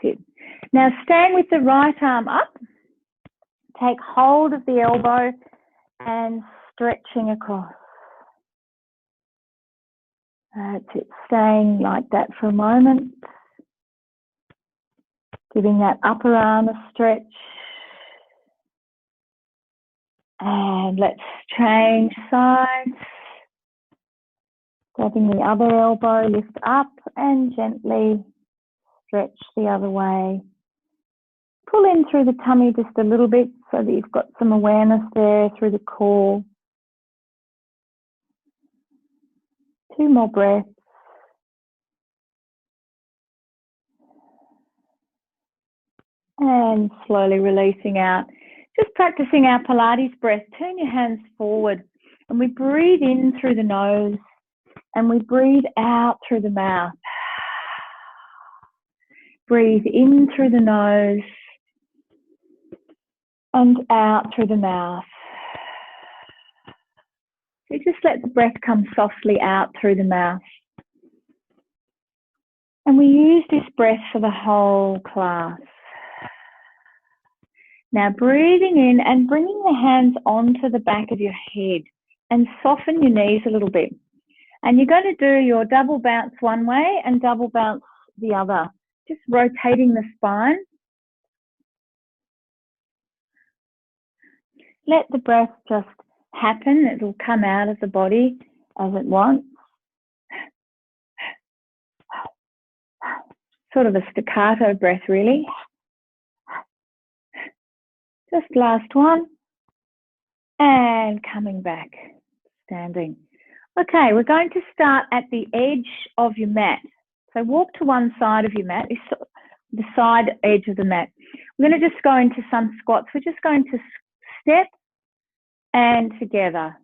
it. Now stand with the right arm up. Take hold of the elbow and stretching across. That's it. Staying like that for a moment. Giving that upper arm a stretch. And let's change sides. Grabbing the other elbow, lift up and gently stretch the other way. Pull in through the tummy just a little bit so that you've got some awareness there through the core. 2 more breaths. And slowly releasing out. Just practicing our Pilates breath. Turn your hands forward and we breathe in through the nose and we breathe out through the mouth. Breathe in through the nose and out through the mouth. So just let the breath come softly out through the mouth. And we use this breath for the whole class. Now breathing in and bringing the hands onto the back of your head and soften your knees a little bit. And you're going to do your double bounce one way and double bounce the other. Just rotating the spine. Let the breath just happen. It will come out of the body as it wants. Sort of a staccato breath, really. Just last one. And coming back, standing. Okay, we're going to start at the edge of your mat. So walk to one side of your mat, the side edge of the mat. We're going to just go into some squats. We're just going to step and together.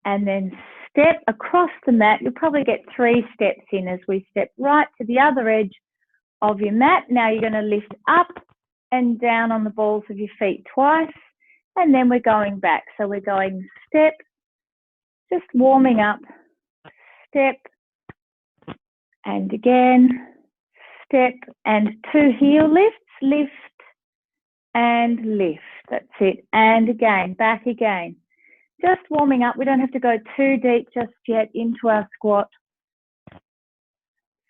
And then step across the mat. You'll probably get 3 steps in as we step right to the other edge of your mat. Now you're going to lift up and down on the balls of your feet twice. And then we're going back. So we're going step, just warming up, step, and again, step, and 2 heel lifts, lift, and lift. That's it. And again, back again. Just warming up. We don't have to go too deep just yet into our squat.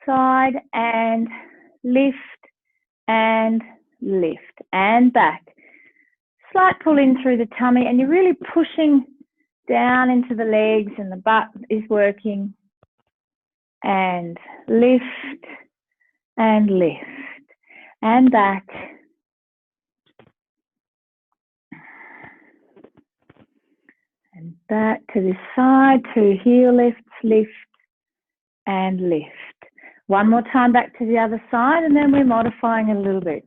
Side and lift, and lift, and back. Slight pull in through the tummy, and you're really pushing down into the legs, and the butt is working. And lift, and lift, and back. And back to this side, 2 heel lifts, lift, and lift. One more time back to the other side, and then we're modifying a little bit.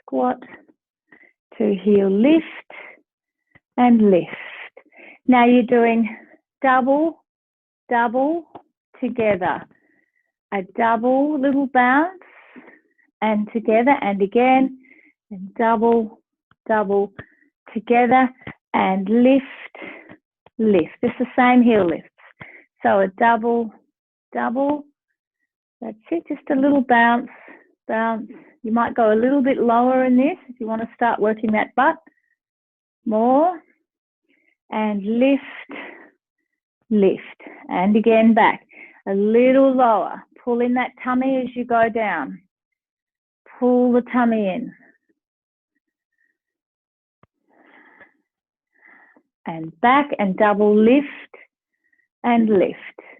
Squat, 2 heel lift, and lift. Now you're doing double, double together. A double little bounce, and together, and again, and double, double together, and lift, lift. It's the same heel lifts. So a double, double. That's it, just a little bounce, bounce. You might go a little bit lower in this if you want to start working that butt. More. And lift, lift. And again back. A little lower. Pull in that tummy as you go down. Pull the tummy in. And back and double lift and lift.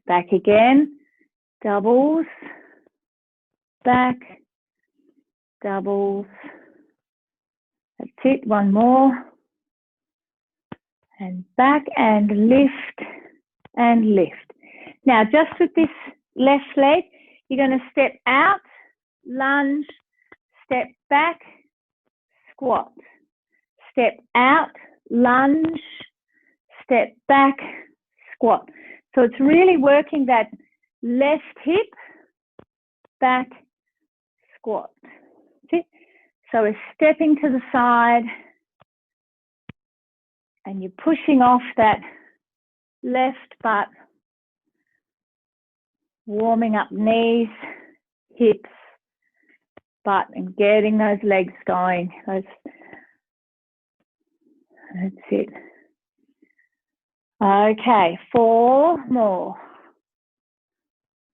Back again. Doubles. Back. Doubles. That's it. One more. And back and lift and lift. Now just with this left leg, you're going to step out, lunge, step back, squat. Step out, lunge, step back, squat. So it's really working that left hip, back, squat. See? So we're stepping to the side and you're pushing off that left butt, warming up knees, hips, butt, and getting those legs going. That's it. Okay, 4 more.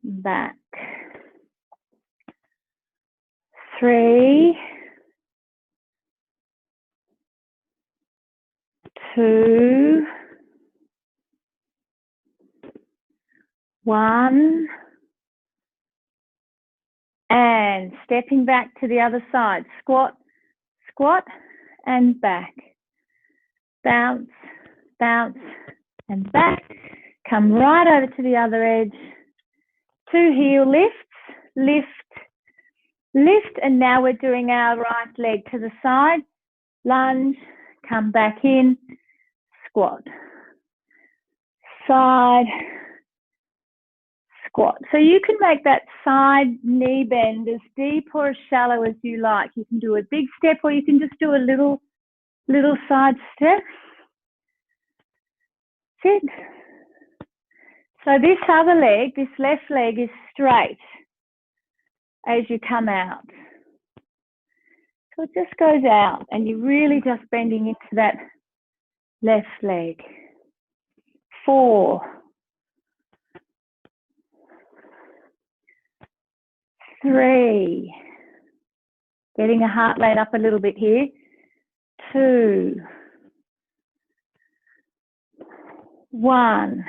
Back. 3, 2, 1, and stepping back to the other side. Squat, squat, and back. Bounce, bounce, and back. Come right over to the other edge. 2 heel lifts, lift, lift, and now we're doing our right leg to the side. Lunge, come back in, squat, side, squat. So you can make that side knee bend as deep or as shallow as you like. You can do a big step or you can just do a little side step. Sit. So this other leg, this left leg, is straight as you come out. So it just goes out and you're really just bending into that left leg. 4, 3, getting a heart rate up a little bit here. 2, 1.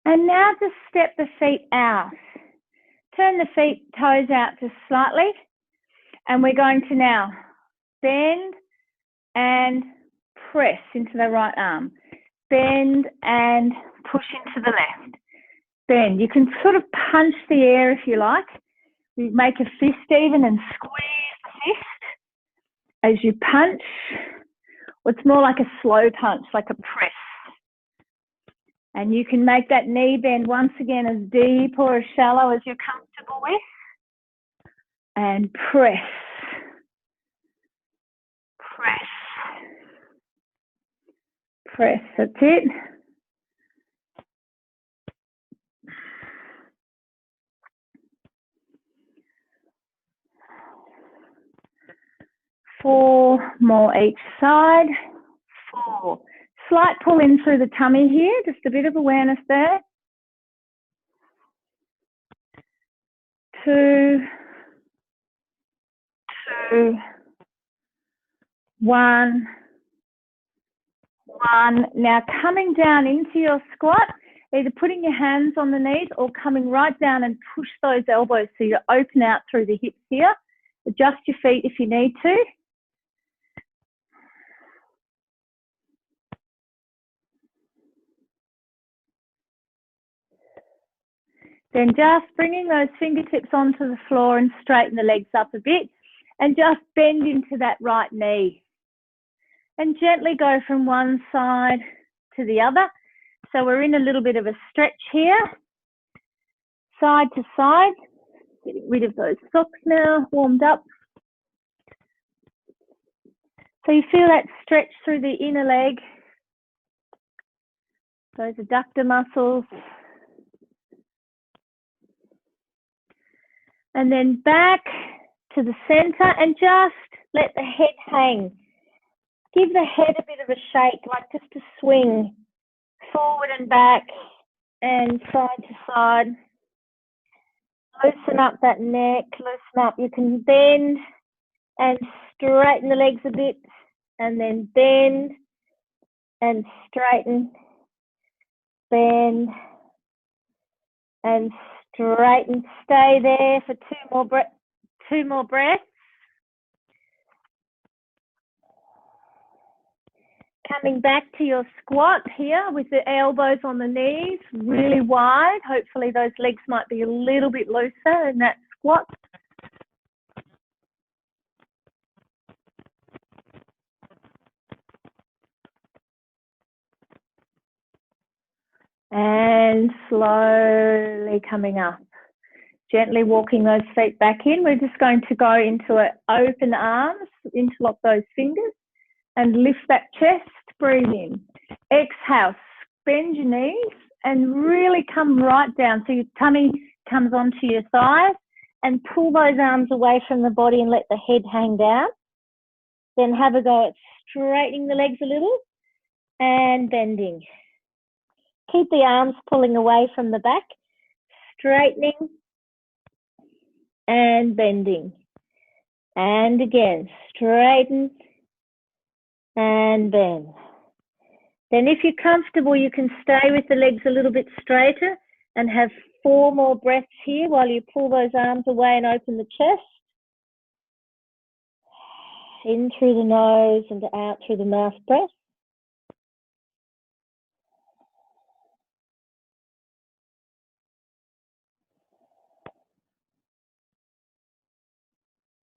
And now just step the feet out. Turn the feet, toes out just slightly. And we're going to now bend and press into the right arm. Bend and push into the left. Bend. You can sort of punch the air if you like. You make a fist even and squeeze the fist as you punch. It's more like a slow punch, like a press. And you can make that knee bend once again as deep or as shallow as you're comfortable with. And press. Press. Press. That's it. Four more each side. 4. Slight pull in through the tummy here, just a bit of awareness there. 2, 2, 1, 1. Now coming down into your squat, either putting your hands on the knees or coming right down and push those elbows so you open out through the hips here. Adjust your feet if you need to. Then just bringing those fingertips onto the floor and straighten the legs up a bit and just bend into that right knee. And gently go from one side to the other. So we're in a little bit of a stretch here. Side to side. Getting rid of those socks now, warmed up. So you feel that stretch through the inner leg. Those adductor muscles. And then back to the center and just let the head hang. Give the head a bit of a shake, like just a swing forward and back and side to side. Loosen up that neck, loosen up. You can bend and straighten the legs a bit and then bend and straighten, bend and straighten. Stay there for 2 more breaths. Coming back to your squat here with the elbows on the knees, really wide. Hopefully those legs might be a little bit looser in that squat. And slowly coming up. Gently walking those feet back in. We're just going to go into an open arms, interlock those fingers and lift that chest. Breathe in. Exhale, bend your knees and really come right down so your tummy comes onto your thighs, and pull those arms away from the body and let the head hang down. Then have a go at straightening the legs a little and bending. Keep the arms pulling away from the back, straightening and bending. And again, straighten and bend. Then if you're comfortable, you can stay with the legs a little bit straighter and have 4 more breaths here while you pull those arms away and open the chest. In through the nose and out through the mouth breath.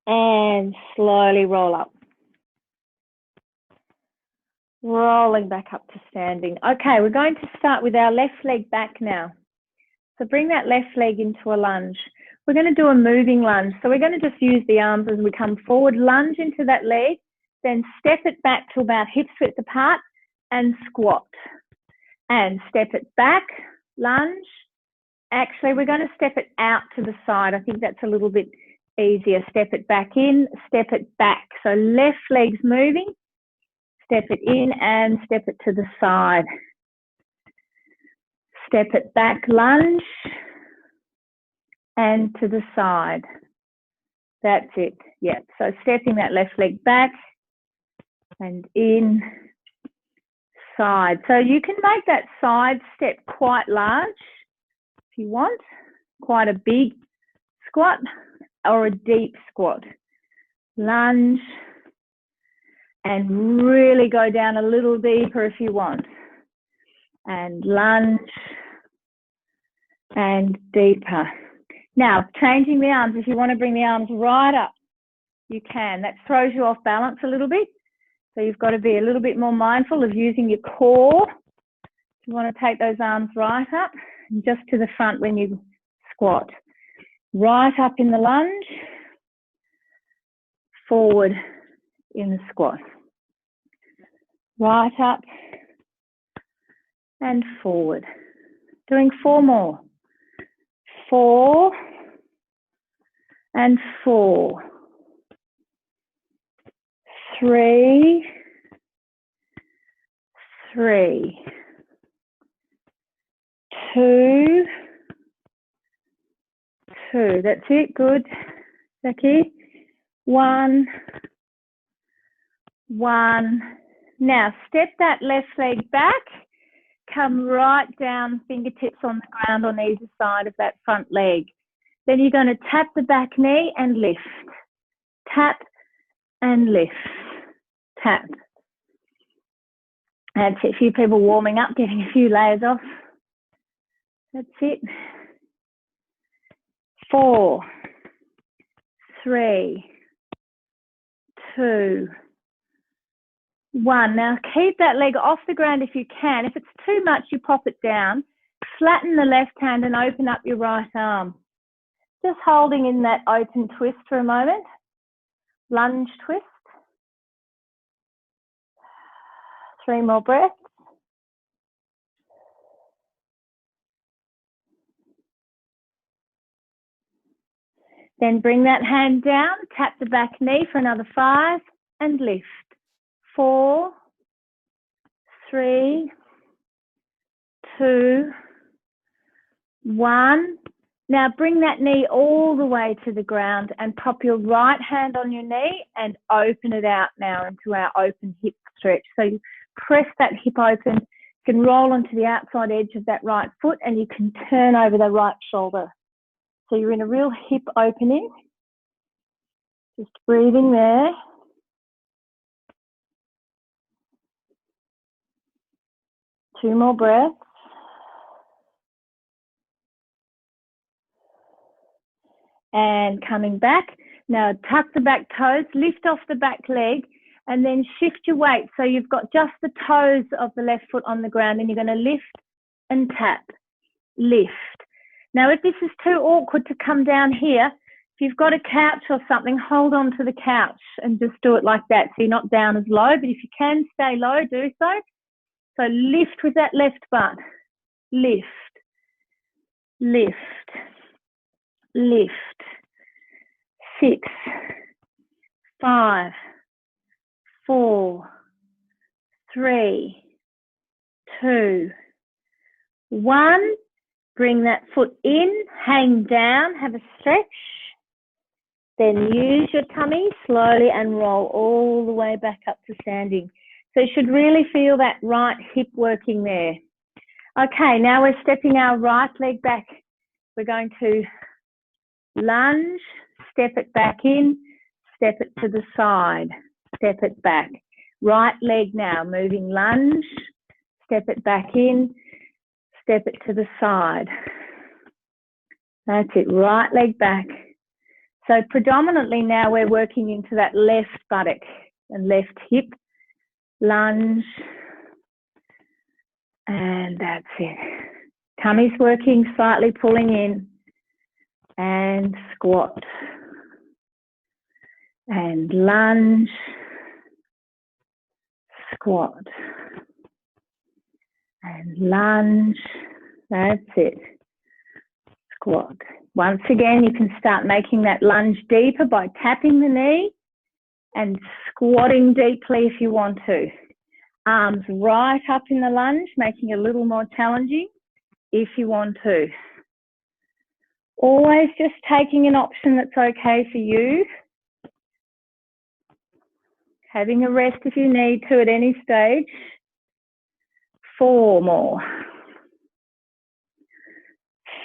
And slowly roll up. Rolling back up to standing. Okay, we're going to start with our left leg back now. So bring that left leg into a lunge. We're going to do a moving lunge. So we're going to just use the arms as we come forward, lunge into that leg, then step it back to about hip width apart and squat. And step it back, lunge. Actually, we're going to step it out to the side. I think that's a little bit easier. Step it back in, step it back. So left leg's moving, step it in and step it to the side. Step it back, lunge, and to the side. That's it. Yeah, so stepping that left leg back and in, side. So you can make that side step quite large if you want, quite a big squat or a deep squat. Lunge and really go down a little deeper if you want. And lunge and deeper. Now, changing the arms. If you want to bring the arms right up, you can. That throws you off balance a little bit. So you've got to be a little bit more mindful of using your core. You want to take those arms right up and just to the front when you squat. Right up in the lunge, forward in the squat. Right up and forward. Doing 4 more. 4 and 4. 3, 3. 2, 2. That's it. Good. Jackie. 1, 1. Now step that left leg back. Come right down, fingertips on the ground on either side of that front leg. Then you're going to tap the back knee and lift. Tap and lift. Tap. That's it. A few people warming up, getting a few layers off. That's it. 4, 3, 2, 1. Now keep that leg off the ground if you can. If it's too much, you pop it down. Flatten the left hand and open up your right arm. Just holding in that open twist for a moment. Lunge twist. 3 more breaths. Then bring that hand down, tap the back knee for another 5 and lift. 4, 3, 2, 1. Now bring that knee all the way to the ground and prop your right hand on your knee and open it out now into our open hip stretch. So you press that hip open, you can roll onto the outside edge of that right foot and you can turn over the right shoulder. So you're in a real hip opening. Just breathing there. Two more breaths. And coming back. Now tuck the back toes, lift off the back leg, and then shift your weight. So you've got just the toes of the left foot on the ground, and you're going to lift and tap. Lift. Now, if this is too awkward to come down here, if you've got a couch or something, hold on to the couch and just do it like that. So you're not down as low, but if you can stay low, do so. So lift with that left butt. Lift. Lift. lift. 6, 5, 4, 3, 2, 1. Bring that foot in, hang down, have a stretch. Then use your tummy slowly and roll all the way back up to standing. So you should really feel that right hip working there. Okay, now we're stepping our right leg back. We're going to lunge, step it back in, step it to the side, step it back. Right leg now, moving lunge, step it back in, step it to the side. That's it, right leg back. So predominantly now we're working into that left buttock and left hip. Lunge. And that's it. Tummy's working, slightly pulling in. And squat. And lunge. Squat. And lunge. That's it. Squat. Once again, you can start making that lunge deeper by tapping the knee and squatting deeply if you want to. Arms right up in the lunge, making it a little more challenging if you want to. Always just taking an option that's okay for you. Having a rest if you need to at any stage. 4 more.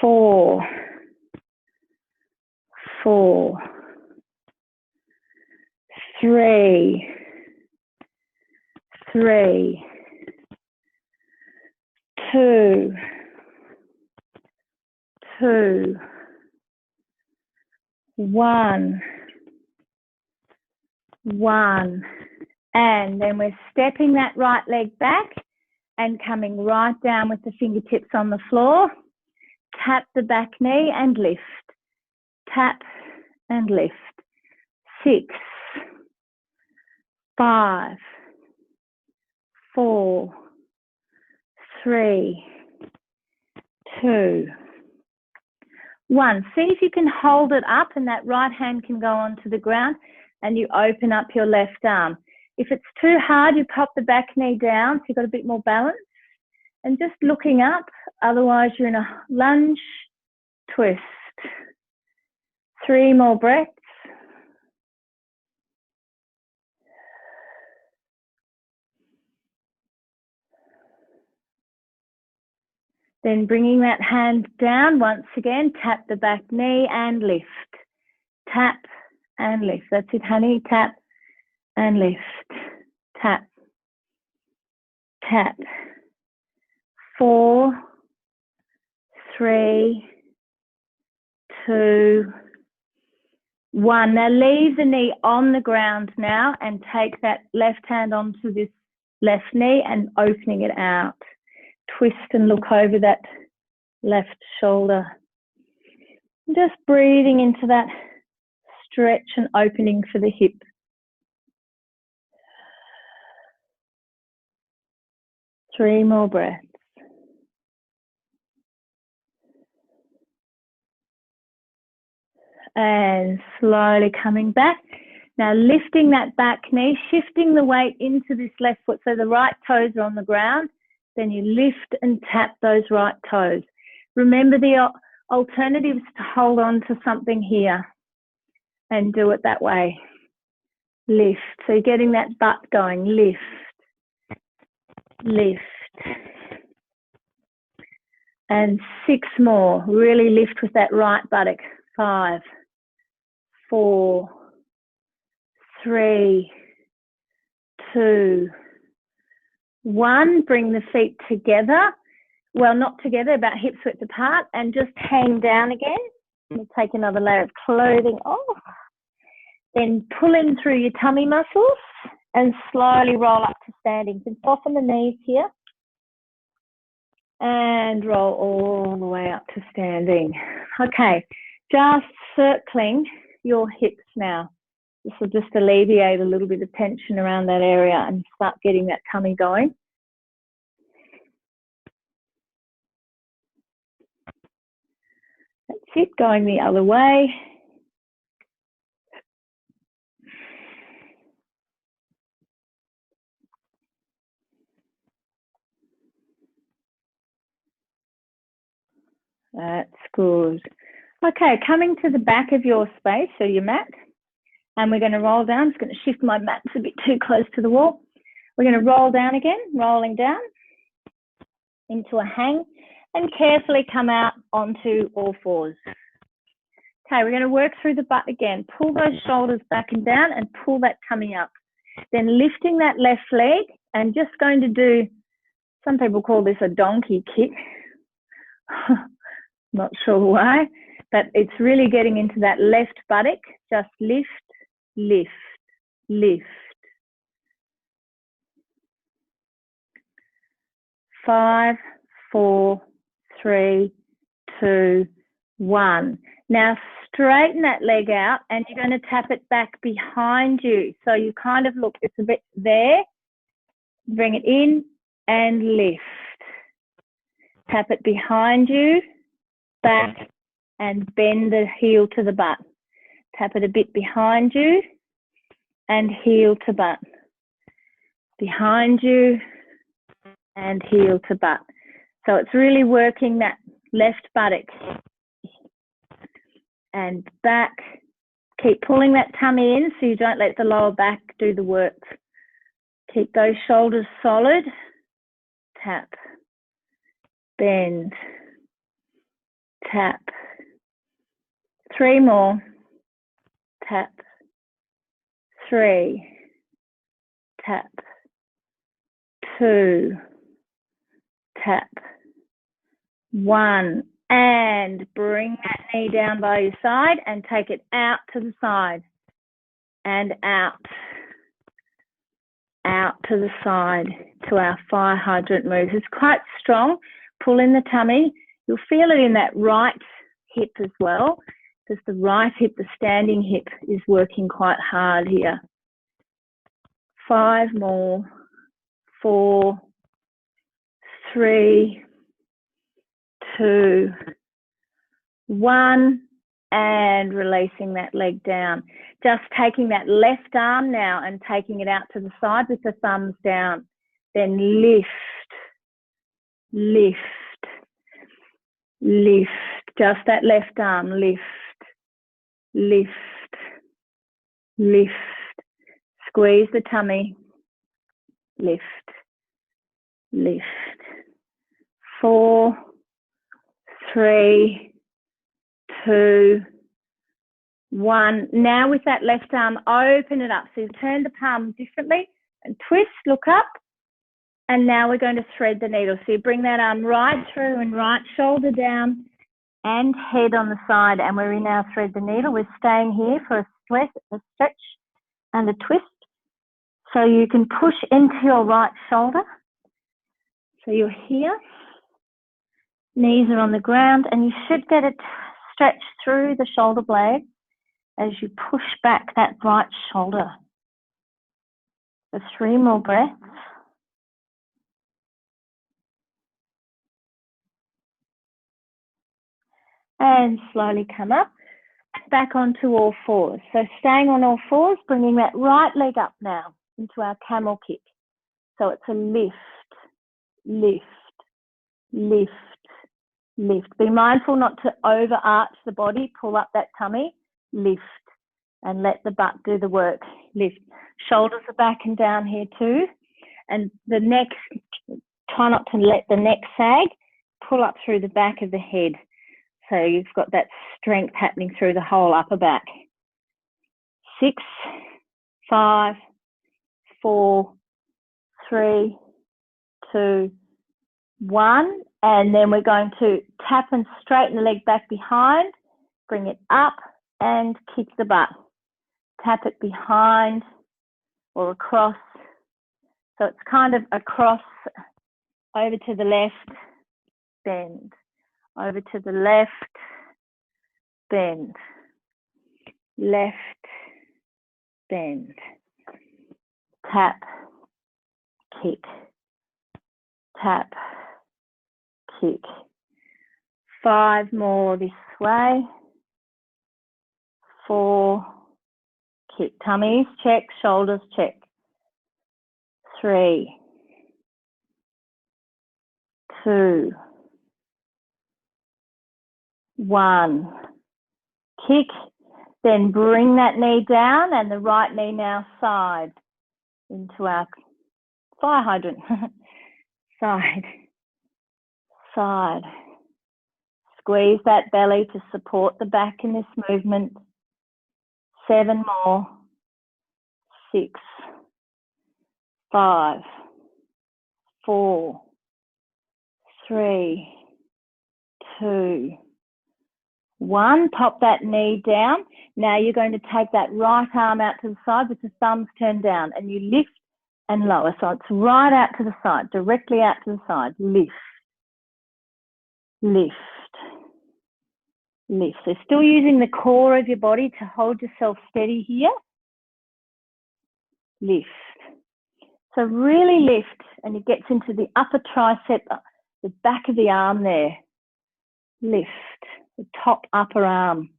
4. 4. 3. 3. 2. 2. 1. 1. And then we're stepping that right leg back and coming right down with the fingertips on the floor. Tap the back knee and lift. Tap and lift. 6, 5, 4, 3, 2, 1. See if you can hold it up and that right hand can go onto the ground and you open up your left arm. If it's too hard, you pop the back knee down so you've got a bit more balance and just looking up. Otherwise, you're in a lunge, twist. 3 more breaths. Then bringing that hand down once again, tap the back knee and lift. Tap and lift. That's it, honey. Tap and lift. Tap. Tap. 4, 3, 2, 1. Now leave the knee on the ground now and take that left hand onto this left knee and opening it out. Twist and look over that left shoulder. Just breathing into that stretch and opening for the hip. Three more breaths. And slowly coming back. Now lifting that back knee, shifting the weight into this left foot so the right toes are on the ground. Then you lift and tap those right toes. Remember the alternative is to hold on to something here and do it that way. Lift. So you're getting that butt going. Lift. Lift. And 6 more. Really lift with that right buttock. 5, 4, 3, 2, 1. Bring the feet together. Well, not together, about hips width apart, and just hang down again. We'll take another layer of clothing off. Then pull in through your tummy muscles and slowly roll up to standing. You can soften the knees here. And roll all the way up to standing. Okay, just circling your hips now. This will just alleviate a little bit of tension around that area and start getting that tummy going. That's Sit, going the other way. That's good. Okay, coming to the back of your space, so your mat, and we're going to roll down. I'm just going to shift my mat, it's a bit too close to the wall. We're going to roll down again, rolling down into a hang, and carefully come out onto all fours. Okay, we're going to work through the butt again. Pull those shoulders back and down and pull that tummy up. Then lifting that left leg and just going to do, some people call this a donkey kick. Not sure why, but it's really getting into that left buttock. Just lift, lift, lift. 5, 4, 3, 2, 1. Now straighten that leg out and you're going to tap it back behind you. So you kind of look, it's a bit there, bring it in and lift. Tap it behind you, back, and bend the heel to the butt. Tap it a bit behind you and heel to butt. Behind you and heel to butt. So it's really working that left buttock and back. Keep pulling that tummy in so you don't let the lower back do the work. Keep those shoulders solid. Tap, bend, tap. 3 more. Tap, 3, tap, 2, tap, 1, and bring that knee down by your side and take it out to the side and out to the side to our fire hydrant moves. It's quite strong. Pull in the tummy. You'll feel it in that right hip as well, because the right hip, the standing hip, is working quite hard here. 5 more. 4, 3, 2, 1, and releasing that leg down. Just taking that left arm now and taking it out to the side with the thumbs down. Then lift, lift, lift. Just that left arm, lift, lift, lift. Squeeze the tummy, lift, lift. 4, 3, 2, 1. Now with that left arm, open it up. So you turn the palm differently and twist, look up. And now we're going to thread the needle. So you bring that arm right through and right shoulder down and head on the side. And we now thread the needle. We're staying here for a stretch and a twist. So you can push into your right shoulder. So you're here. Knees are on the ground and you should get it stretched through the shoulder blade as you push back that right shoulder. For 3 more breaths. And slowly come up, back onto all fours. So staying on all fours, bringing that right leg up now into our camel kick. So it's a lift, lift, lift, lift. Be mindful not to overarch the body, pull up that tummy, lift, and let the butt do the work. Lift. Shoulders are back and down here too. And the neck, try not to let the neck sag, pull up through the back of the head. So you've got that strength happening through the whole upper back. 6, 5, 4, 3, 2, 1. And then we're going to tap and straighten the leg back behind, bring it up and kick the butt. Tap it behind or across. So it's kind of across, over to the left, bend. Over to the left, bend. Left, bend. Tap, kick. Tap, kick. 5 more this way. 4, kick, tummies check, shoulders check. 3, 2, 1, kick, then bring that knee down and the right knee now side into our fire hydrant. Side, side. Squeeze that belly to support the back in this movement. 7 more. 6, 5, 4, 3, 2, 1. Pop that knee down. Now you're going to take that right arm out to the side with the thumbs turned down and you lift and lower. So it's right out to the side, directly out to the side. Lift, lift, lift. So still using the core of your body to hold yourself steady here. Lift. So really lift, and it gets into the upper tricep, the back of the arm there. Lift, the top upper arm.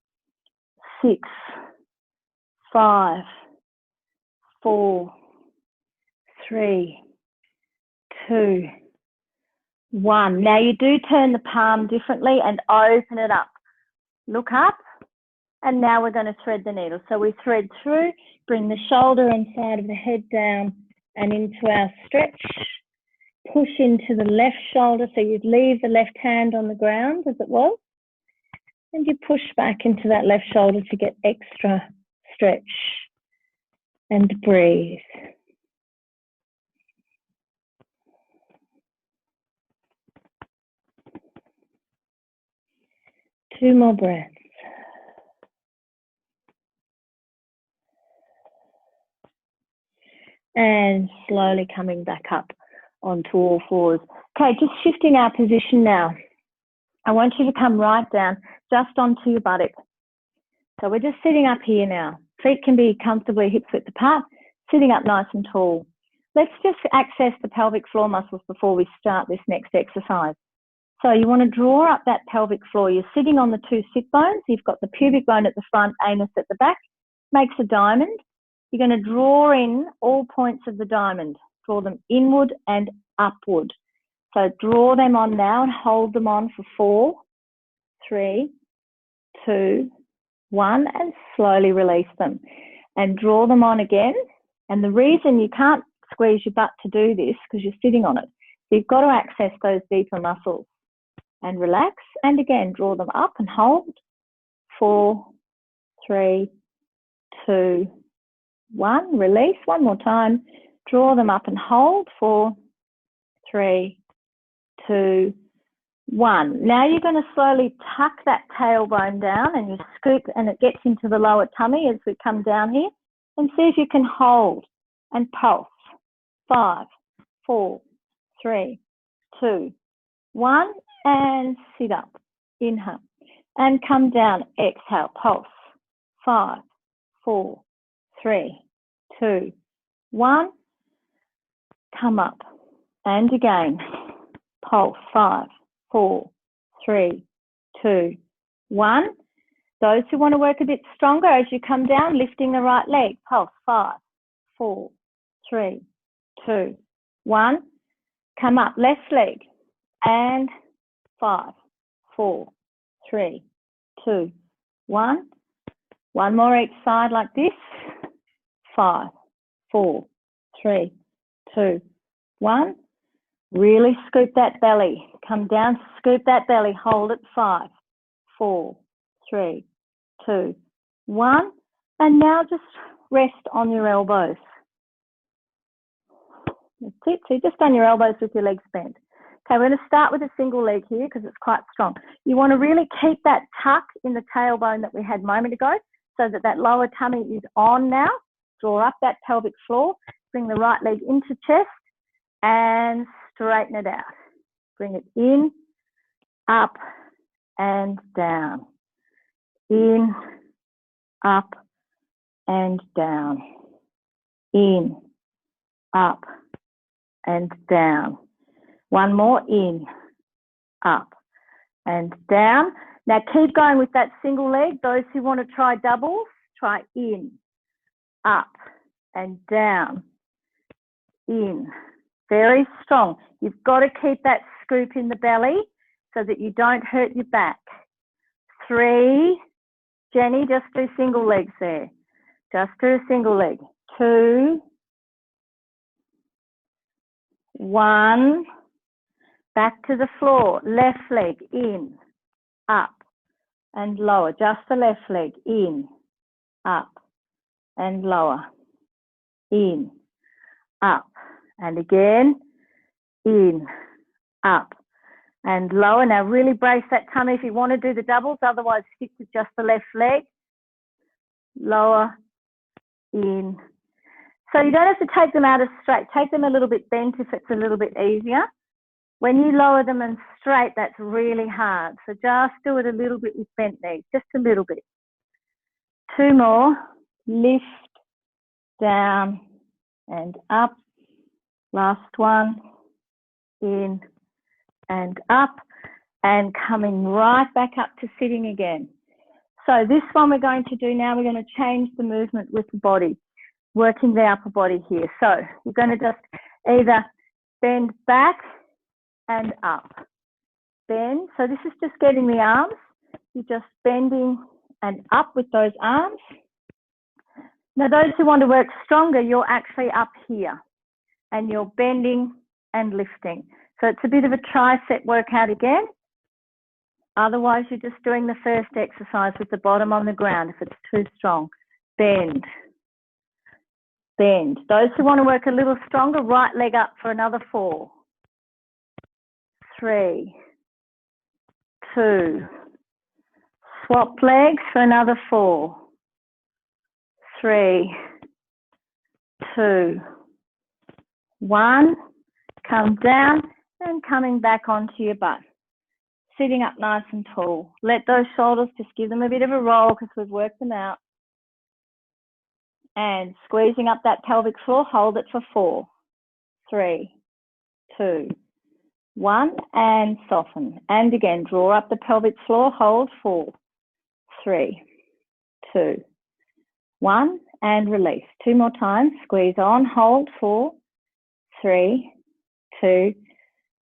6, 5, 4, 3, 2, 1. Now you do turn the palm differently and open it up. Look up, and now we're going to thread the needle. So we thread through, bring the shoulder and side of the head down and into our stretch. Push into the left shoulder, so you leave the left hand on the ground as it was, and you push back into that left shoulder to get extra stretch and breathe. Two more breaths. And slowly coming back up onto all fours. Okay, just shifting our position now. I want you to come right down, just onto your buttock. So we're just sitting up here now. Feet can be comfortably hip width apart, sitting up nice and tall. Let's just access the pelvic floor muscles before we start this next exercise. So you want to draw up that pelvic floor. You're sitting on the 2 sit bones. You've got the pubic bone at the front, anus at the back. Makes a diamond. You're going to draw in all points of the diamond. Draw them inward and upward. So draw them on now and hold them on for 4, 3, 2, 1, and slowly release them. And draw them on again. And the reason you can't squeeze your butt to do this, because you're sitting on it, so you've got to access those deeper muscles. And relax, and again, draw them up and hold. 4, 3, 2, 1. Release one more time. Draw them up and hold. 4, 3, 2, 1. Now you're going to slowly tuck that tailbone down and you scoop and it gets into the lower tummy as we come down here. And see if you can hold and pulse. 5, 4, 3, 2, 1. And sit up. Inhale. And come down. Exhale. Pulse. 5, 4, 3, 2, 1. Come up. And again. Pulse. 5, 4, 3, 2, 1. Those who want to work a bit stronger as you come down, lifting the right leg. Pulse. 5, 4, 3, 2, 1. Come up. Left leg. And 5, 4, 3, 2, 1. One more each side like this. 5, 4, 3, 2, 1. Really scoop that belly. Come down, scoop that belly. Hold it. 5, 4, 3, 2, 1. And now just rest on your elbows. That's it. So just on your elbows with your legs bent. Okay, we're going to start with a single leg here because it's quite strong. You want to really keep that tuck in the tailbone that we had a moment ago so that that lower tummy is on now. Draw up that pelvic floor. Bring the right leg into chest and straighten it out. Bring it in, up, and down. In, up, and down. In, up, and down. One more. In, up, and down. Now keep going with that single leg. Those who want to try doubles, try in, up, and down, in. Very strong. You've got to keep that scoop in the belly so that you don't hurt your back. 3, Jenny, just do single legs there. Just do a single leg. 2, 1, back to the floor. Left leg in, up, and lower. Just the left leg in, up, and lower. In, up, and again, in, up, and lower. Now really brace that tummy if you want to do the doubles, otherwise stick with just the left leg. Lower, in. So you don't have to take them out as straight. Take them a little bit bent if it's a little bit easier. When you lower them and straight, that's really hard. So just do it a little bit with bent knees, just a little bit. 2 more. Lift, down, and up. Last one. In and up. And coming right back up to sitting again. So this one we're going to do now, we're going to change the movement with the body, working the upper body here. So you're going to just either bend back and up. Bend. So this is just getting the arms. You're just bending and up with those arms. Now those who want to work stronger, you're actually up here and you're bending and lifting. So it's a bit of a tricep workout again. Otherwise, you're just doing the first exercise with the bottom on the ground if it's too strong. Bend. Bend. Those who want to work a little stronger, right leg up for another 4. 3, 2. Swap legs for another 4. 3, 2, 1. Come down and coming back onto your butt. Sitting up nice and tall. Let those shoulders, just give them a bit of a roll because we've worked them out. And squeezing up that pelvic floor, hold it for 4, 3, 2, 1, and soften. And again, draw up the pelvic floor, hold 4, 3, 2, 1, and release. 2 more times. Squeeze on, hold 4, 3, 2,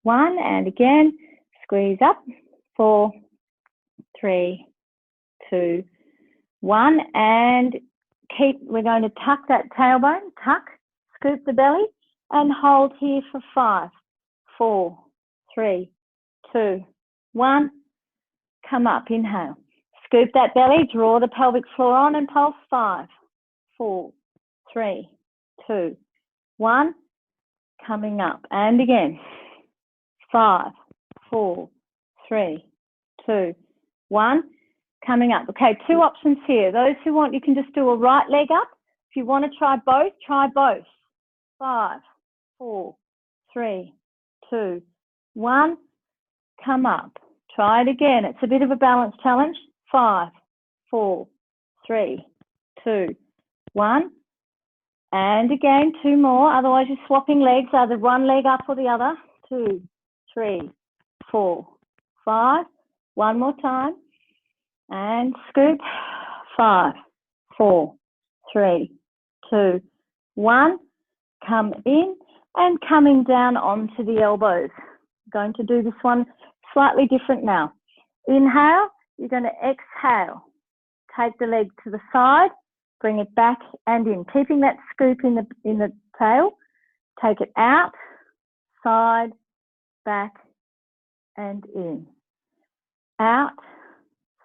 1, and again. Squeeze up, 4, 3, 2, 1, and we're going to tuck that tailbone, tuck, scoop the belly, and hold here for 5, 4, 3, 2, 1, come up, inhale. Scoop that belly, draw the pelvic floor on and pulse 5, 4, 3, 2, 1, coming up, and again, 5, 4, 3, 2, 1, coming up. Okay, 2 options here. Those who want, you can just do a right leg up. If you want to try both, try both. 5, 4, 3, 2, 1, come up. Try it again. It's a bit of a balance challenge. 5, 4, 3, 2, 1, and again, 2 more. Otherwise, you're swapping legs, either one leg up or the other. 2, 3, 4, 5. 1 more time. And scoop. 5, 4, 3, 2, 1. Come in and coming down onto the elbows. Going to do this one slightly different now. Inhale. You're going to exhale. Take the leg to the side. Bring it back and in. Keeping that scoop in the tail. Take it out. Side. Back. And in. Out,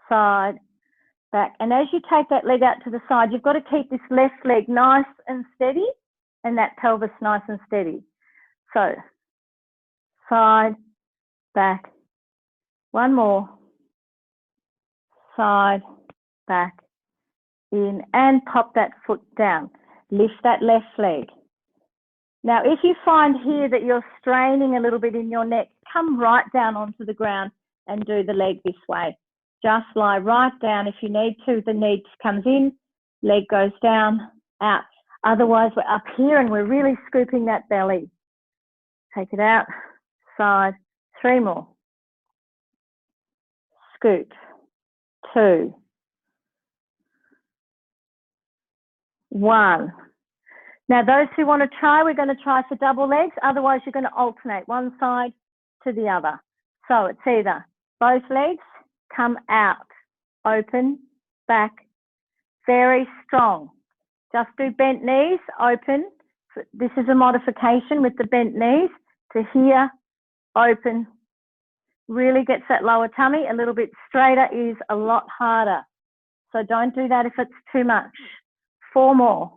side, back. And as you take that leg out to the side, you've got to keep this left leg nice and steady and that pelvis nice and steady. So, side, back. 1 more. Side, back, in, and pop that foot down. Lift that left leg. Now, if you find here that you're straining a little bit in your neck, come right down onto the ground and do the leg this way. Just lie right down if you need to. The knee comes in, leg goes down, out. Otherwise, we're up here and we're really scooping that belly. Take it out, side, 3 more. scoot. 2, 1. Now, those who want to try, we're going to try for double legs. Otherwise, you're going to alternate one side to the other. So it's either both legs, come out, open, back, very strong. Just do bent knees, open. This is a modification with the bent knees to here, open. Really gets that lower tummy. A little bit straighter is a lot harder. So don't do that if it's too much. 4 more.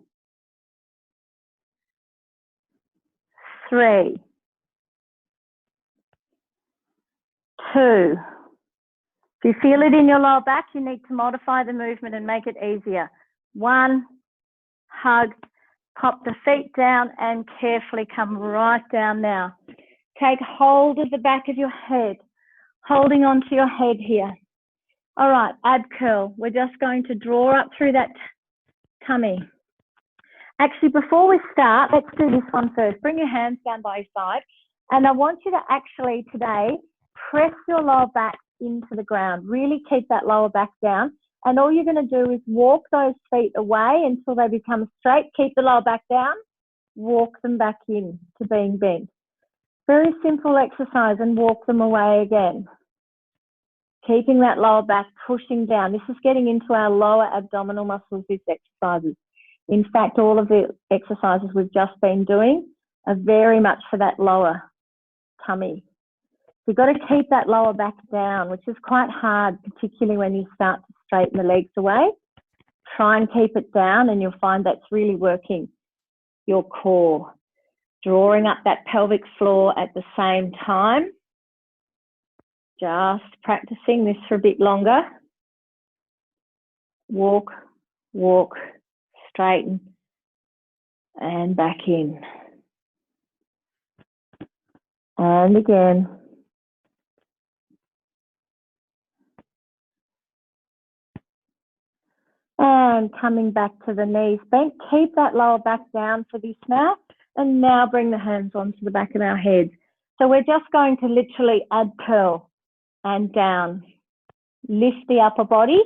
3, 2. If you feel it in your lower back, you need to modify the movement and make it easier. 1, hug, pop the feet down and carefully come right down now. Take hold of the back of your head, holding onto your head here. All right, ab curl. We're just going to draw up through that tummy. Actually, before we start, let's do this one first. Bring your hands down by your side. And I want you to actually today press your lower back into the ground. Really keep that lower back down. And all you're going to do is walk those feet away until they become straight. Keep the lower back down. Walk them back in to being bent. Very simple exercise, and walk them away again. Keeping that lower back pushing down. This is getting into our lower abdominal muscles, these exercises. In fact, all of the exercises we've just been doing are very much for that lower tummy. You've got to keep that lower back down, which is quite hard, particularly when you start to straighten the legs away. Try and keep it down, and you'll find that's really working your core. Drawing up that pelvic floor at the same time. Just practicing this for a bit longer. Walk, walk, straighten, and back in. And again. And coming back to the knees bent. Keep that lower back down for this now. And now bring the hands onto the back of our heads. So we're just going to literally ab curl and down. Lift the upper body,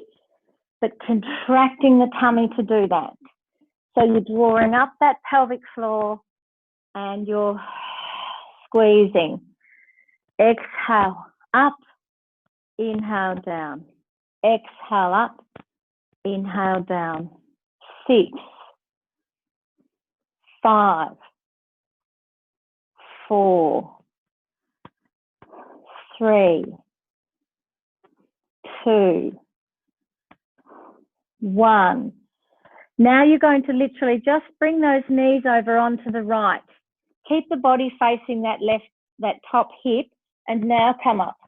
but contracting the tummy to do that. So you're drawing up that pelvic floor and you're squeezing. Exhale, up, inhale, down. Exhale, up, inhale, down. 6, 5, 4, 3, 2, 1. Now you're going to literally just bring those knees over onto the right. Keep the body facing that top hip, and now come up.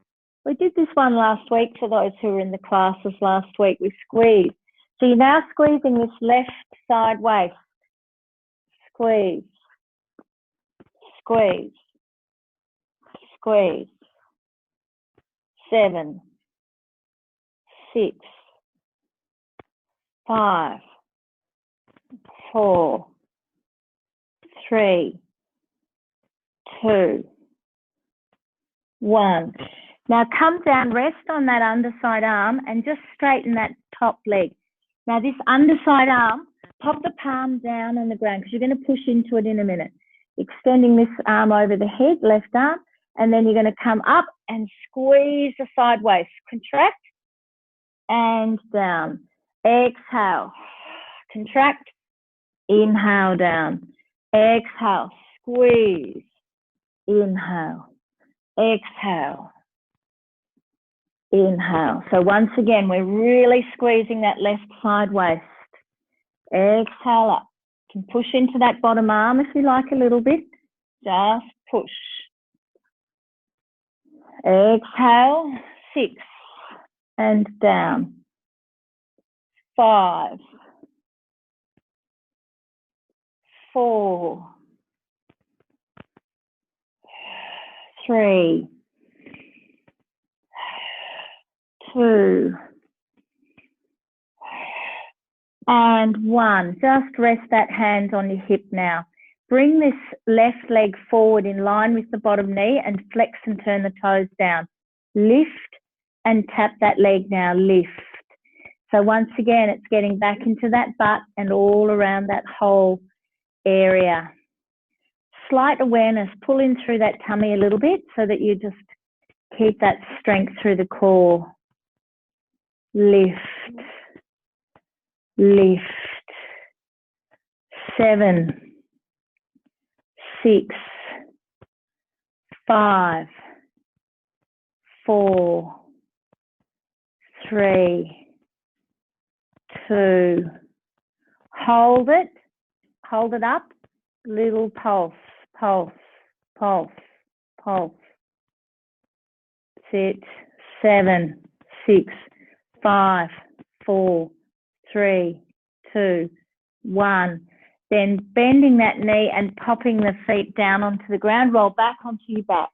We did this one last week for those who were in the classes last week. We squeezed. So you're now squeezing this left side waist. Squeeze, squeeze, squeeze. 7, 6, 5, 4, 3, 2, 1. Now come down, rest on that underside arm and just straighten that top leg. Now this underside arm, pop the palm down on the ground because you're going to push into it in a minute. Extending this arm over the head, left arm, and then you're going to come up and squeeze the sideways. Contract and down. Exhale, contract, inhale, down. Exhale, squeeze, inhale, exhale, inhale. So once again, we're really squeezing that left side waist. Exhale up. You can push into that bottom arm if you like a little bit. Just push. Exhale, 6, and down. 5, 4, 3, 2, and 1. Just rest that hand on your hip now. Bring this left leg forward in line with the bottom knee and flex and turn the toes down. Lift and tap that leg now, lift. So once again, it's getting back into that butt and all around that whole area. Slight awareness, pull in through that tummy a little bit so that you just keep that strength through the core. Lift, lift. 7, 6, 5, 4, 3, 2. Hold it up. Little pulse, pulse, pulse, pulse. Sit. 7, 6, 5, 4, 3, 2, 1. Then bending that knee and popping the feet down onto the ground. Roll back onto your back.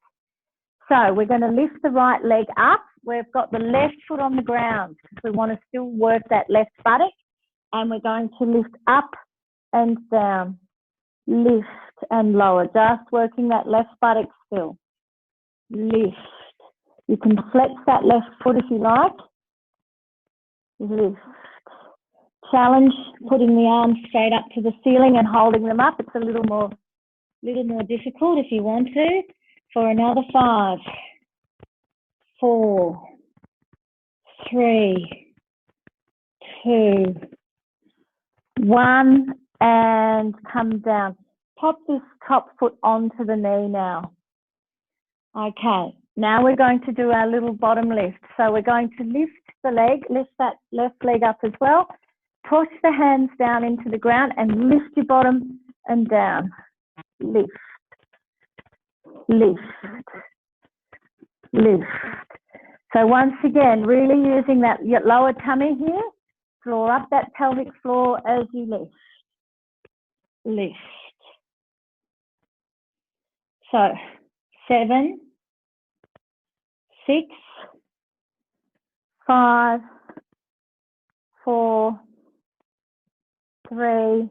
So we're going to lift the right leg up. We've got the left foot on the ground because we want to still work that left buttock. And we're going to lift up and down. Lift and lower. Just working that left buttock still. Lift. You can flex that left foot if you like. Lift. Challenge putting the arms straight up to the ceiling and holding them up. It's a little more difficult if you want to. For another 5, 4, 3, 2, 1, and come down. Pop this top foot onto the knee now. Okay, now we're going to do our little bottom lift. So we're going to lift the leg, lift that left leg up as well. Push the hands down into the ground and lift your bottom and down. Lift, lift, lift. So once again, really using that lower tummy here. Draw up that pelvic floor as you lift. Lift. So 7, 6, 5, 4, 3,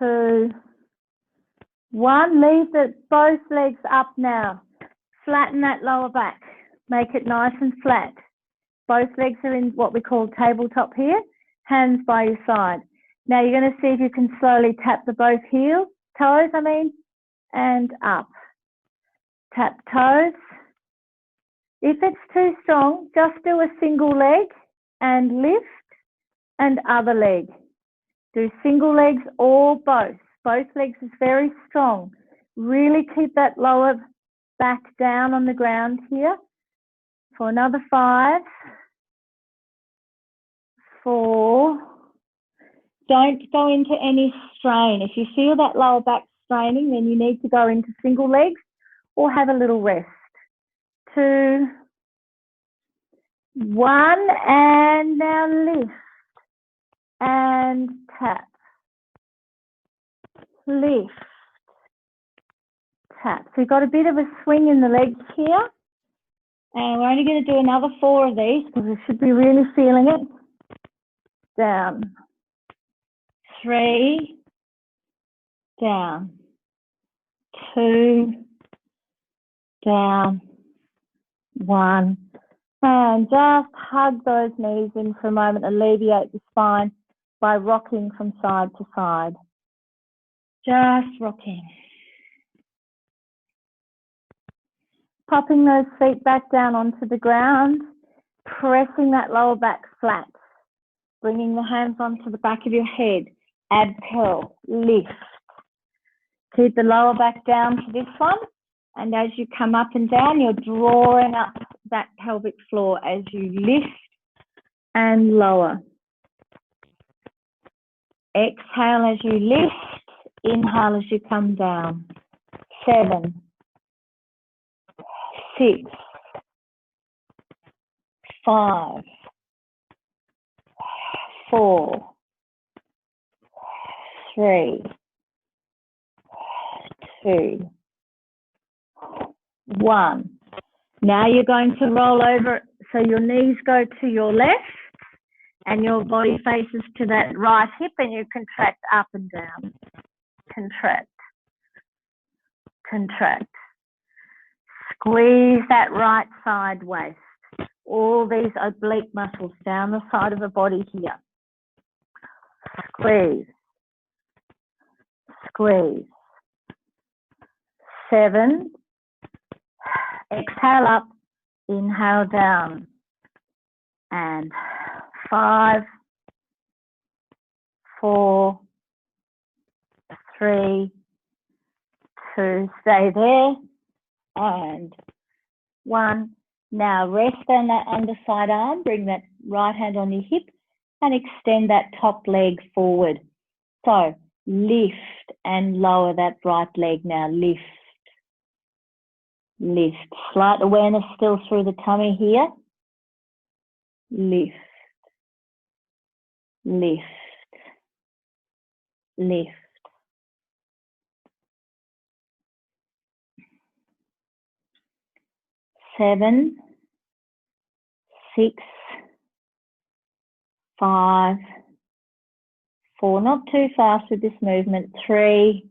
2, 1. Leave both legs up now. Flatten that lower back. Make it nice and flat. Both legs are in what we call tabletop here. Hands by your side. Now you're going to see if you can slowly tap the both toes, and up. Tap toes. If it's too strong, just do a single leg and lift, and other leg. Do single legs or both. Both legs is very strong. Really keep that lower back down on the ground here. For another 5, 4. Don't go into any strain. If you feel that lower back straining, then you need to go into single legs or have a little rest. 2, 1, and now lift and tap. Lift, tap. So you've got a bit of a swing in the legs here. And we're only going to do another 4 of these because we should be really feeling it. Down. 3, down. 2, down. 1. And just hug those knees in for a moment, alleviate the spine by rocking from side to side. Just rocking. Popping those feet back down onto the ground, pressing that lower back flat, bringing the hands onto the back of your head, ab curl, lift. Keep the lower back down for this one, and as you come up and down, you're drawing up that pelvic floor as you lift and lower. Exhale as you lift, inhale as you come down. 7, 6, 5, 4, 3, 2, 1. Now you're going to roll over so your knees go to your left and your body faces to that right hip, and you contract up and down. Contract. Contract. Squeeze that right side waist. all these oblique muscles down the side of the body here. Squeeze, squeeze. 7, exhale up, inhale down, and 5, 4, 3, 2, stay there, and 1. Now rest on that underside arm, bring that right hand on your hip and extend that top leg forward. So lift and lower that right leg now, lift, lift. Slight awareness still through the tummy here. Lift, lift, lift. 7, 6, 5, 4, not too fast with this movement, 3,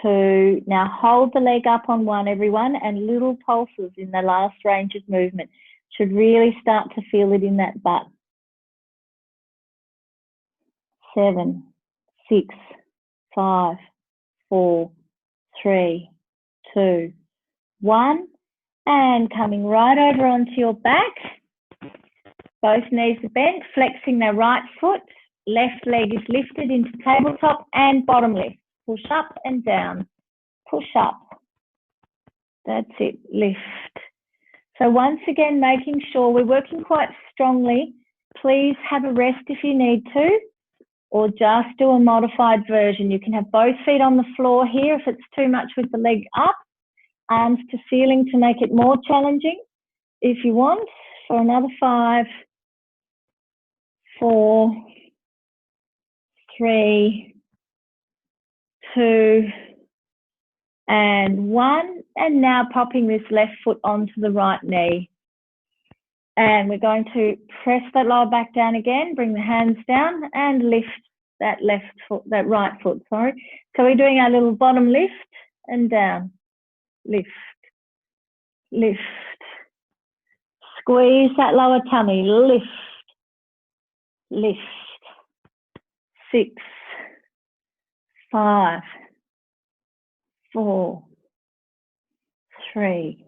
2, now hold the leg up on 1, everyone, and little pulses in the last range of movement. Should really start to feel it in that butt. 7, 6, 5, 4, 3, 2, 1, and coming right over onto your back. Both knees are bent, flexing the right foot. Left leg is lifted into tabletop and bottom lift. Push up and down. Push up. That's it. Lift. So once again, making sure we're working quite strongly. Please have a rest if you need to, or just do a modified version. You can have both feet on the floor here if it's too much with the leg up. Arms to ceiling to make it more challenging if you want. For another 5, 4, 3, 2, and 1. And now popping this left foot onto the right knee. And we're going to press that lower back down again, bring the hands down and lift that left foot, that right foot, sorry. So we're doing our little bottom lift and down. Lift, lift. Squeeze that lower tummy, lift, lift. 6, 5, 4, 3,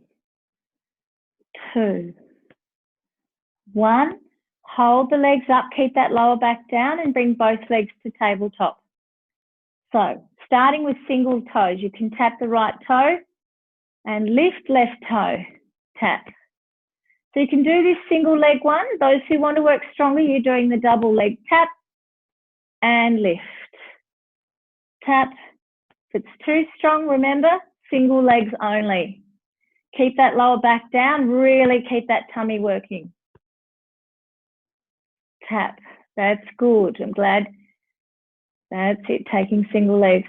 2, 1. Hold the legs up, keep that lower back down and bring both legs to tabletop. So starting with single toes, you can tap the right toe and lift left toe, tap. So you can do this single leg one. Those who want to work stronger, you're doing the double leg tap and lift. Tap. If it's too strong, remember, single legs only. Keep that lower back down, really keep that tummy working. Tap. That's good. I'm glad. That's it, taking single legs.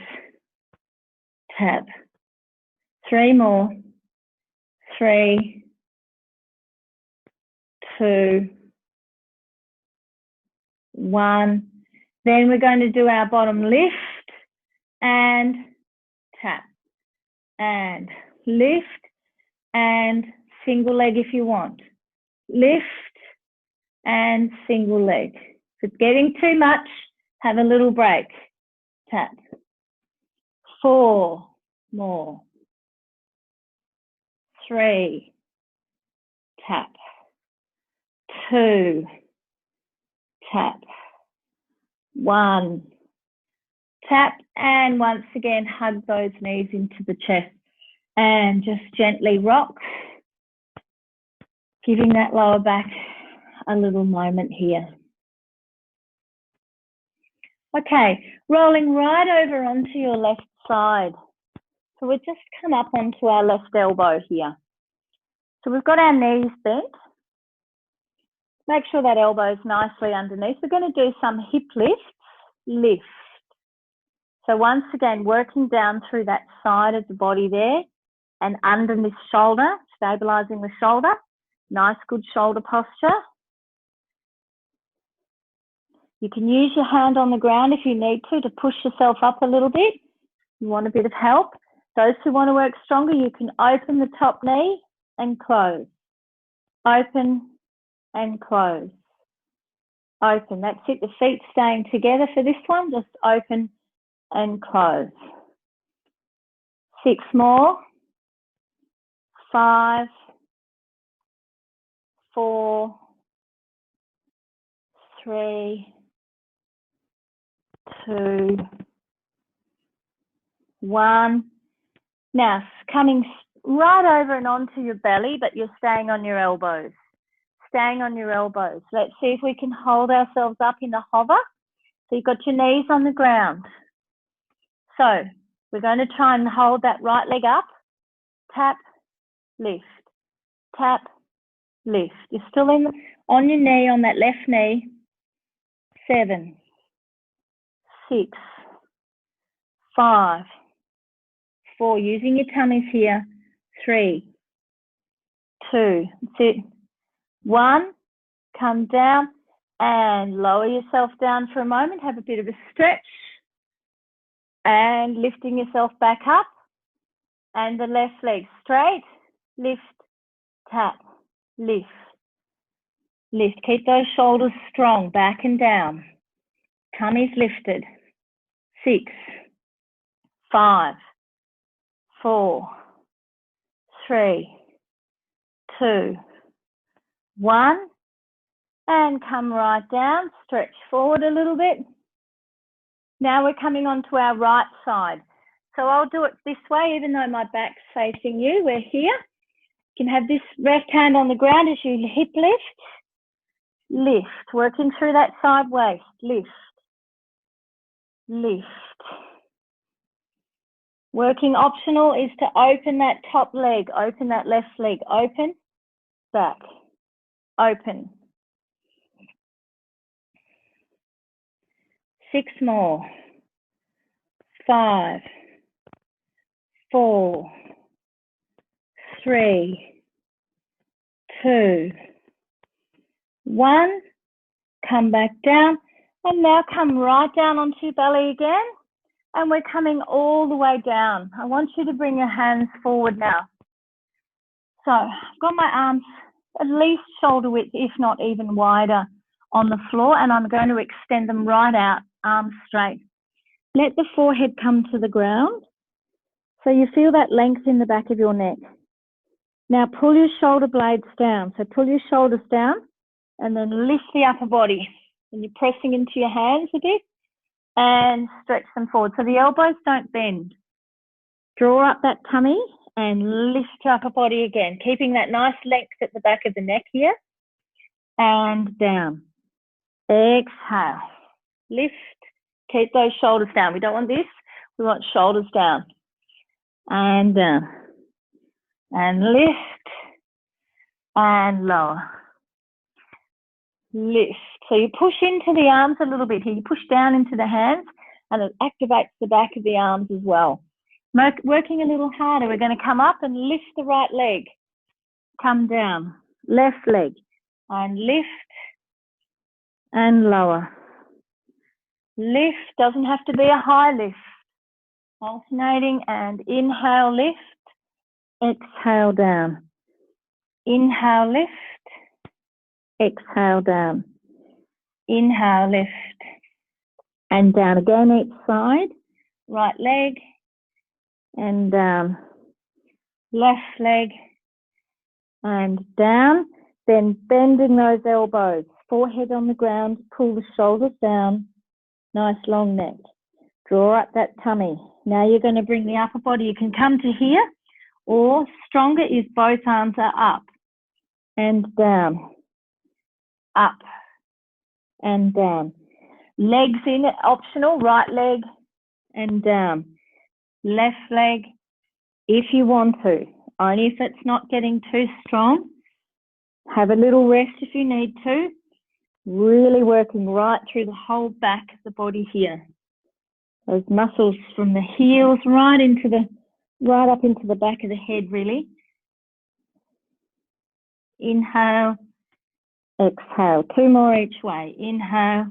Tap. 3 more. 3, 2, 1. Then we're going to do our bottom lift and tap and lift and single leg if you want. Lift and single leg. If it's getting too much, have a little break. Tap. 4 more. 3, tap. 2, tap. 1, tap, and once again hug those knees into the chest and just gently rock, giving that lower back a little moment here. Okay, rolling right over onto your left side. So we've just come up onto our left elbow here. So we've got our knees bent. Make sure that elbow is nicely underneath. We're going to do some hip lifts. Lift. So once again, working down through that side of the body there and under this shoulder, stabilizing the shoulder. Nice, good shoulder posture. You can use your hand on the ground if you need to push yourself up a little bit. You want a bit of help. Those who want to work stronger, you can open the top knee and close. open and close. Open, that's it, the feet staying together for this one, just open and close. 6 more. 5, 4, 3, 2, 1. Now, coming right over and onto your belly, but you're staying on your elbows. Staying on your elbows. Let's see if we can hold ourselves up in a hover. So you've got your knees on the ground. So we're going to try and hold that right leg up. Tap, lift. Tap, lift. You're still on your knee, on that left knee. 7, 6, 5, 4. Using your tummies here. 3, 2. That's it. 1. Come down and lower yourself down for a moment. Have a bit of a stretch. And lifting yourself back up. And the left leg straight. Lift, tap, lift, lift. Keep those shoulders strong, back and down. Tummy's lifted. 6, 5, 4, 3, 2, 1. And come right down. Stretch forward a little bit. Now we're coming onto our right side. So I'll do it this way, even though my back's facing you. We're here. You can have this left hand on the ground as you hip lift. Lift. Working through that side waist. Lift. Lift. Working optional is to open that top leg. Open that left leg. Open. Back. Open. 6 more. 5, 4, 3, 2, 1. Come back down. And now come right down onto your belly again. And we're coming all the way down. I want you to bring your hands forward now. So I've got my arms at least shoulder width, if not even wider, on the floor. And I'm going to extend them right out, arms straight. Let the forehead come to the ground. So you feel that length in the back of your neck. Now pull your shoulder blades down. So pull your shoulders down and then lift the upper body. And you're pressing into your hands a bit and stretch them forward. So the elbows don't bend. Draw up that tummy and lift your upper body again, keeping that nice length at the back of the neck here. And down. Exhale. Lift. Keep those shoulders down. We don't want this. We want shoulders down. And down. And lift. And lower. Lift. So you push into the arms a little bit here. You push down into the hands and it activates the back of the arms as well. Working a little harder. We're going to come up and lift the right leg. Come down. Left leg. And lift. And lower. Lift. Doesn't have to be a high lift. Alternating and inhale, lift. Exhale, down. Inhale, lift. Exhale, down. Inhale, lift. And down again each side. Right leg. And down. Left leg. And down. Then bending those elbows. Forehead on the ground. Pull the shoulders down. Nice long neck. Draw up that tummy. Now you're going to bring the upper body. You can come to here. Or stronger is both arms are up. And down. Up and down. Legs in, optional, right leg and down. Left leg, if you want to. Only if it's not getting too strong. Have a little rest if you need to. Really working right through the whole back of the body here. Those muscles from the heels right up into the back of the head, really. Inhale. Exhale. 2 more each way. Inhale.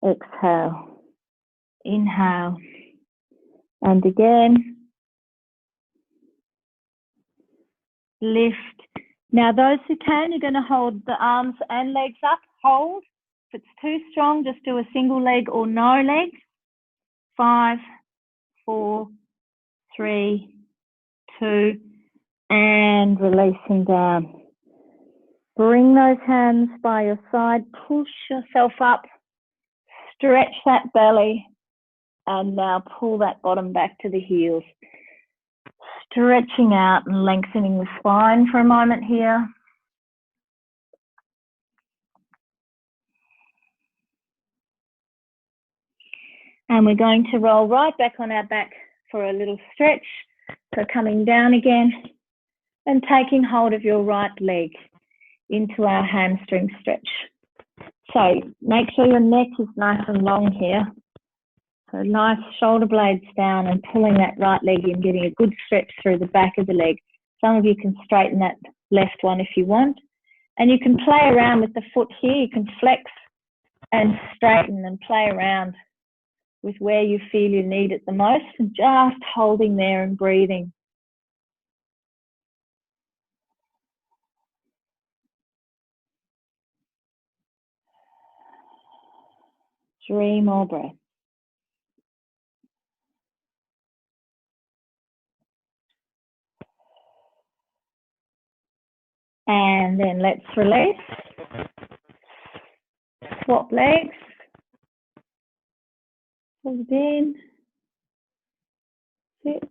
Exhale. Inhale. And again. Lift. Now, those who can, you're going to hold the arms and legs up. Hold. If it's too strong, just do a single leg or no leg. 5, 4, 3, 2, and releasing down. Bring those hands by your side. Push yourself up. Stretch that belly. And now pull that bottom back to the heels. Stretching out and lengthening the spine for a moment here. And we're going to roll right back on our back for a little stretch. So coming down again and taking hold of your right leg into our hamstring stretch. So make sure your neck is nice and long here. So nice shoulder blades down and pulling that right leg in, getting a good stretch through the back of the leg. Some of you can straighten that left one if you want. And you can play around with the foot here. You can flex and straighten and play around with where you feel you need it the most, and just holding there and breathing. Three more breaths. And then let's release. Swap legs. Hold it in. Sit.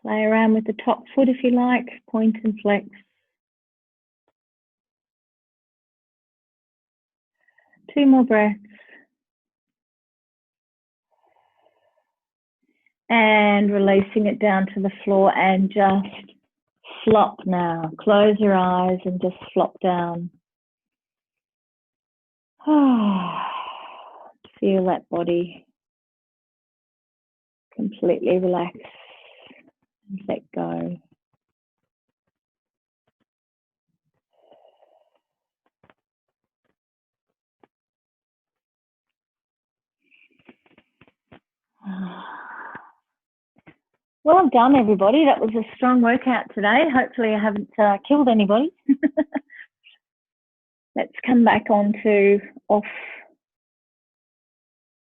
Play around with the top foot if you like. Point and flex. Two more breaths. And releasing it down to the floor and just flop now. Close your eyes and just flop down. Feel that body completely relax and let go. Well done, everybody. That was a strong workout today. Hopefully I haven't killed anybody. Let's come back on to off